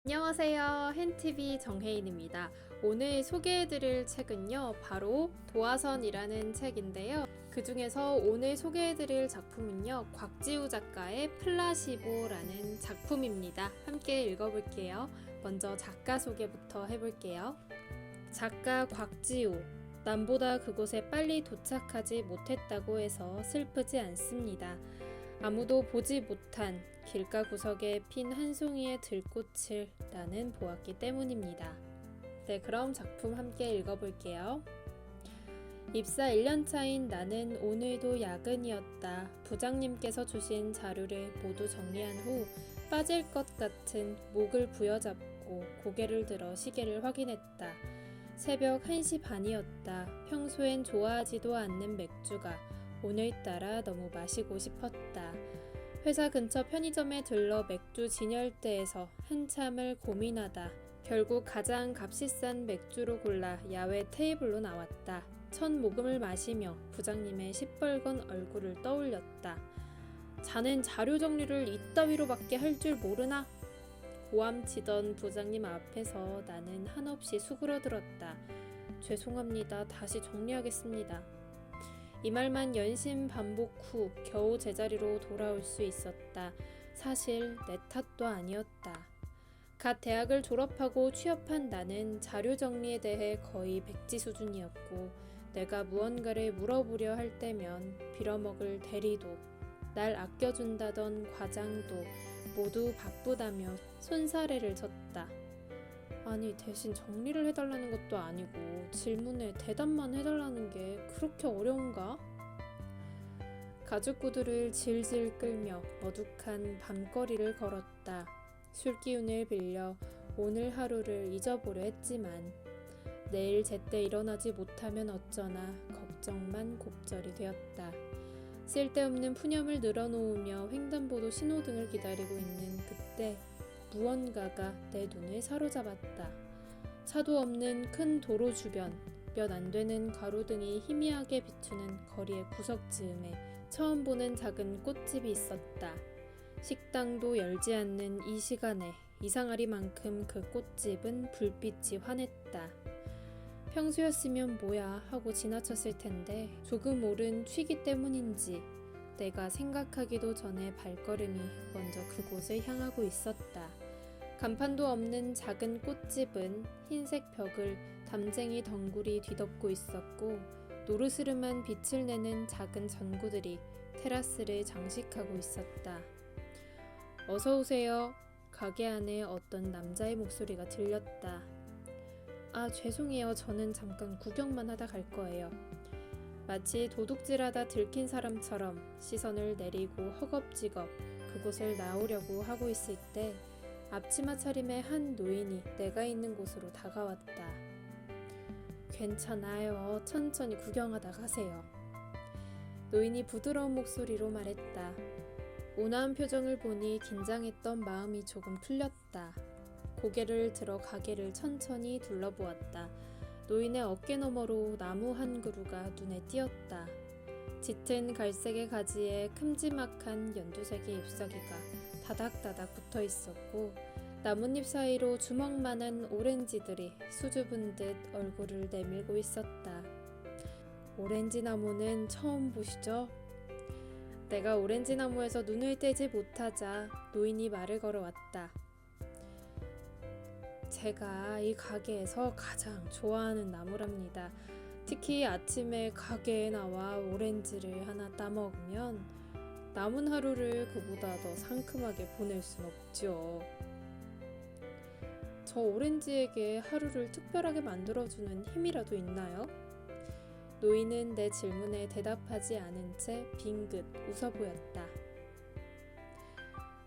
안녕하세요. 헨TV 정혜인입니다. 오늘 소개해드릴 책은요, 바로 도화선이라는 책인데요. 그 중에서 오늘 소개해드릴 작품은요, 곽지우 작가의 플라시보라는 작품입니다. 함께 읽어볼게요. 먼저 작가 소개부터 해볼게요. 작가 곽지우. 남보다 그곳에 빨리 도착하지 못했다고 해서 슬프지 않습니다. 아무도 보지 못한 길가 구석에 핀 한 송이의 들꽃을 나는 보았기 때문입니다. 네, 그럼 작품 함께 읽어볼게요. 입사 1년차인 나는 오늘도 야근이었다. 부장님께서 주신 자료를 모두 정리한 후 빠질 것 같은 목을 부여잡고 고개를 들어 시계를 확인했다. 새벽 1시 반이었다. 평소엔 좋아하지도 않는 맥주가 오늘따라 너무 마시고 싶었다. 회사 근처 편의점에 들러 맥주 진열대에서 한참을 고민하다 결국 가장 값이 싼 맥주로 골라 야외 테이블로 나왔다. 첫 모금을 마시며 부장님의 시뻘건 얼굴을 떠올렸다. 자넨 자료 정리를 이따위로밖에 할 줄 모르나? 고함치던 부장님 앞에서 나는 한없이 수그러들었다. 죄송합니다. 다시 정리하겠습니다. 이 말만 연신 반복 후 겨우 제자리로 돌아올 수 있었다. 사실 내 탓도 아니었다. 갓 대학을 졸업하고 취업한 나는 자료 정리에 대해 거의 백지 수준이었고 내가 무언가를 물어보려 할 때면 빌어먹을 대리도 날 아껴준다던 과장도 모두 바쁘다며 손사래를 쳤다. 아니 대신 정리를 해달라는 것도 아니고 질문에 대답만 해달라는 게 그렇게 어려운가? 가죽구두를 질질 끌며 머둑한 밤거리를 걸었다. 술기운을 빌려 오늘 하루를 잊어보려 했지만 내일 제때 일어나지 못하면 어쩌나 걱정만 곱절이 되었다. 쓸데없는 푸념을 늘어놓으며 횡단보도 신호등을 기다리고 있는 그때 무언가가 내 눈을 사로잡았다. 차도 없는 큰 도로 주변 몇 안 되는 가로등이 희미하게 비추는 거리의 구석지음에 처음 보는 작은 꽃집이 있었다. 식당도 열지 않는 이 시간에 이상하리만큼 그 꽃집은 불빛이 환했다. 평소였으면 뭐야 하고 지나쳤을 텐데 조금 오른 취기 때문인지 내가 생각하기도 전에 발걸음이 먼저 그곳을 향하고 있었다. 간판도 없는 작은 꽃집은 흰색 벽을 담쟁이 덩굴이 뒤덮고 있었고 노르스름한 빛을 내는 작은 전구들이 테라스를 장식하고 있었다. 어서 오세요. 가게 안에 어떤 남자의 목소리가 들렸다. 아, 죄송해요. 저는 잠깐 구경만 하다 갈 거예요. 마치 도둑질하다 들킨 사람처럼 시선을 내리고 허겁지겁 그곳을 나오려고 하고 있을 때 앞치마 차림의 한 노인이 내가 있는 곳으로 다가왔다. 괜찮아요. 천천히 구경하다 가세요. 노인이 부드러운 목소리로 말했다. 온화한 표정을 보니 긴장했던 마음이 조금 풀렸다. 고개를 들어 가게를 천천히 둘러보았다. 노인의 어깨 너머로 나무 한 그루가 눈에 띄었다. 짙은 갈색의 가지에 큼지막한 연두색의 잎사귀가 다닥다닥 붙어 있었고 나뭇잎 사이로 주먹만한 오렌지들이 수줍은 듯 얼굴을 내밀고 있었다. 오렌지 나무는 처음 보시죠? 내가 오렌지 나무에서 눈을 떼지 못하자 노인이 말을 걸어왔다. 제가 이 가게에서 가장 좋아하는 나무랍니다. 특히 아침에 가게에 나와 오렌지를 하나 따먹으면 남은 하루를 그보다 더 상큼하게 보낼 순 없죠. 저 오렌지에게 하루를 특별하게 만들어주는 힘이라도 있나요? 노인은 내 질문에 대답하지 않은 채 빙긋 웃어 보였다.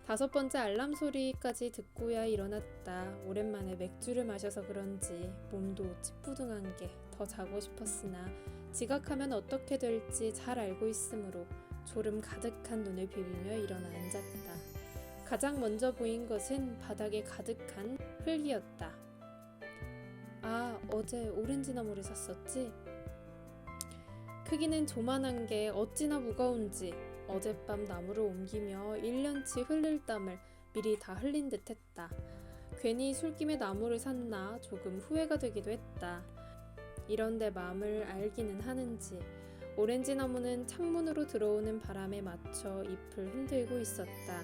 5번째 알람 소리까지 듣고야 일어났다. 오랜만에 맥주를 마셔서 그런지 몸도 찌뿌둥한 게 더 자고 싶었으나 지각하면 어떻게 될지 잘 알고 있으므로 졸음 가득한 눈을 비비며 일어나 앉았다. 가장 먼저 보인 것은 바닥에 가득한 흙이었다. 아, 어제 오렌지 나무를 샀었지? 크기는 조만한 게 어찌나 무거운지 어젯밤 나무를 옮기며 1년치 흘릴 땀을 미리 다 흘린 듯 했다. 괜히 술김에 나무를 샀나 조금 후회가 되기도 했다. 이런데 마음을 알기는 하는지 오렌지 나무는 창문으로 들어오는 바람에 맞춰 잎을 흔들고 있었다.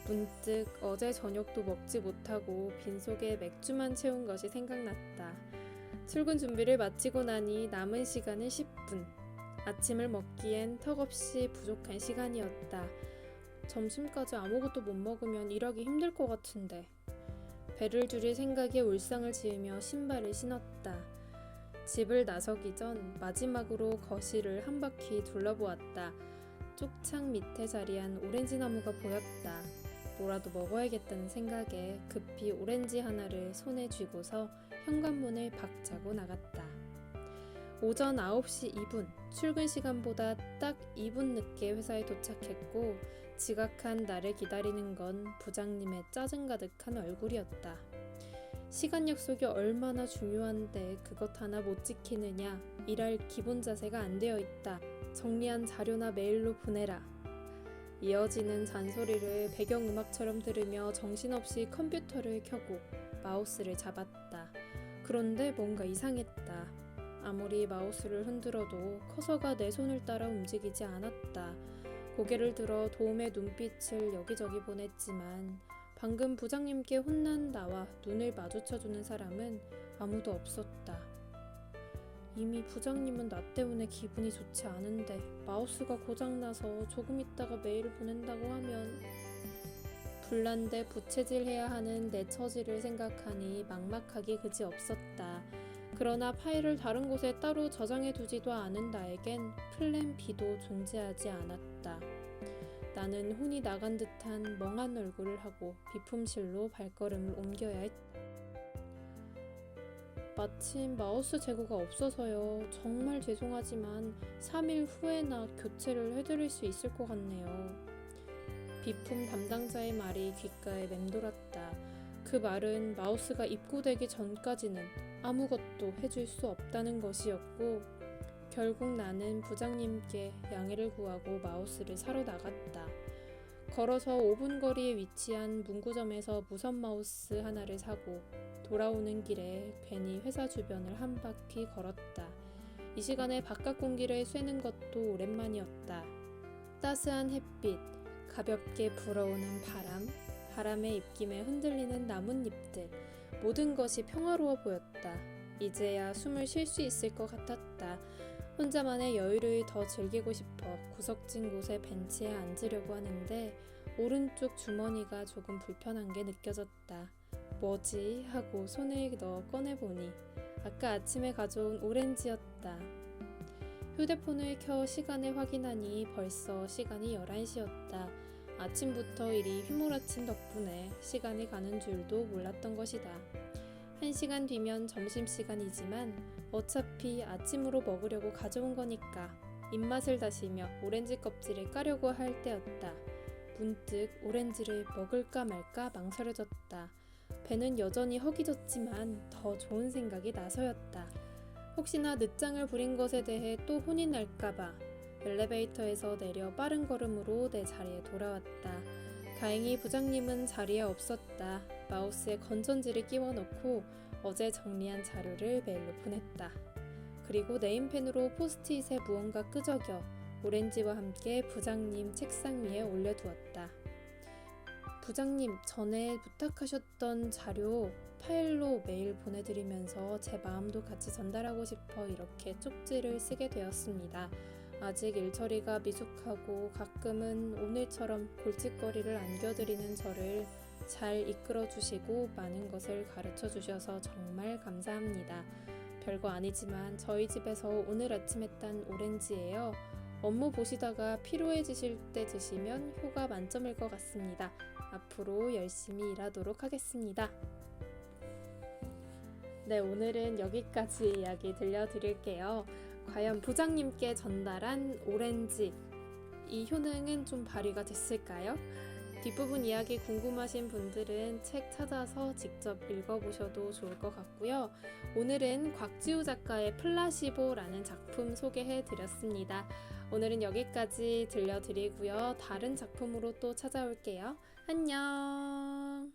문득 어제 저녁도 먹지 못하고 빈속에 맥주만 채운 것이 생각났다. 출근 준비를 마치고 나니 남은 시간은 10분. 아침을 먹기엔 턱없이 부족한 시간이었다. 점심까지 아무것도 못 먹으면 일하기 힘들 것 같은데. 배를 줄일 생각에 울상을 지으며 신발을 신었다. 집을 나서기 전 마지막으로 거실을 한 바퀴 둘러보았다. 쪽창 밑에 자리한 오렌지 나무가 보였다. 뭐라도 먹어야겠다는 생각에 급히 오렌지 하나를 손에 쥐고서 현관문을 박차고 나갔다. 오전 9시 2분, 출근 시간보다 딱 2분 늦게 회사에 도착했고 지각한 나를 기다리는 건 부장님의 짜증 가득한 얼굴이었다. 시간 약속이 얼마나 중요한데 그것 하나 못 지키느냐. 일할 기본 자세가 안 되어 있다. 정리한 자료나 메일로 보내라. 이어지는 잔소리를 배경음악처럼 들으며 정신없이 컴퓨터를 켜고 마우스를 잡았다. 그런데 뭔가 이상했다. 아무리 마우스를 흔들어도 커서가 내 손을 따라 움직이지 않았다. 고개를 들어 도움의 눈빛을 여기저기 보냈지만 방금 부장님께 혼난 나와 눈을 마주쳐주는 사람은 아무도 없었다. 이미 부장님은 나 때문에 기분이 좋지 않은데 마우스가 고장나서 조금 있다가 메일을 보낸다고 하면 불난데 부채질해야 하는 내 처지를 생각하니 막막하기 그지없었다. 그러나 파일을 다른 곳에 따로 저장해두지도 않은 나에겐 플랜 B도 존재하지 않았다. 나는 혼이 나간 듯한 멍한 얼굴을 하고 비품실로 발걸음을 옮겨야 했다. 마침 마우스 재고가 없어서요. 정말 죄송하지만 3일 후에나 교체를 해드릴 수 있을 것 같네요. 비품 담당자의 말이 귓가에 맴돌았다. 그 말은 마우스가 입고되기 전까지는 아무것도 해줄 수 없다는 것이었고 결국 나는 부장님께 양해를 구하고 마우스를 사러 나갔다. 걸어서 5분 거리에 위치한 문구점에서 무선 마우스 하나를 사고 돌아오는 길에 괜히 회사 주변을 한 바퀴 걸었다. 이 시간에 바깥 공기를 쐬는 것도 오랜만이었다. 따스한 햇빛, 가볍게 불어오는 바람, 바람의 입김에 흔들리는 나뭇잎들, 모든 것이 평화로워 보였다. 이제야 숨을 쉴 수 있을 것 같았다. 혼자만의 여유를 더 즐기고 싶어 구석진 곳에 벤치에 앉으려고 하는데 오른쪽 주머니가 조금 불편한 게 느껴졌다. 뭐지? 하고 손을 넣어 꺼내보니 아까 아침에 가져온 오렌지였다. 휴대폰을 켜 시간을 확인하니 벌써 시간이 11시였다. 아침부터 일이 휘몰아친 덕분에 시간이 가는 줄도 몰랐던 것이다. 1시간 뒤면 점심시간이지만 어차피 아침으로 먹으려고 가져온 거니까 입맛을 다시며 오렌지 껍질을 까려고 할 때였다. 문득 오렌지를 먹을까 말까 망설여졌다. 배는 여전히 허기졌지만 더 좋은 생각이 나서였다. 혹시나 늦장을 부린 것에 대해 또 혼이 날까봐 엘리베이터에서 내려 빠른 걸음으로 내 자리에 돌아왔다. 다행히 부장님은 자리에 없었다. 마우스에 건전지를 끼워 넣고 어제 정리한 자료를 메일로 보냈다. 그리고 네임펜으로 포스트잇에 무언가 끄적여 오렌지와 함께 부장님 책상 위에 올려두었다. 부장님, 전에 부탁하셨던 자료 파일로 메일 보내드리면서 제 마음도 같이 전달하고 싶어 이렇게 쪽지를 쓰게 되었습니다. 아직 일처리가 미숙하고 가끔은 오늘처럼 골칫거리를 안겨드리는 저를 잘 이끌어주시고 많은 것을 가르쳐주셔서 정말 감사합니다. 별거 아니지만 저희 집에서 오늘 아침에 딴 오렌지예요. 업무 보시다가 피로해지실 때 드시면 효과 만점일 것 같습니다. 앞으로 열심히 일하도록 하겠습니다. 네, 오늘은 여기까지 이야기 들려드릴게요. 과연 부장님께 전달한 오렌지, 이 효능은 좀 발휘가 됐을까요? 뒷부분 이야기 궁금하신 분들은 책 찾아서 직접 읽어보셔도 좋을 것 같고요. 오늘은 곽지우 작가의 플라시보라는 작품 소개해드렸습니다. 오늘은 여기까지 들려드리고요. 다른 작품으로 또 찾아올게요. 안녕.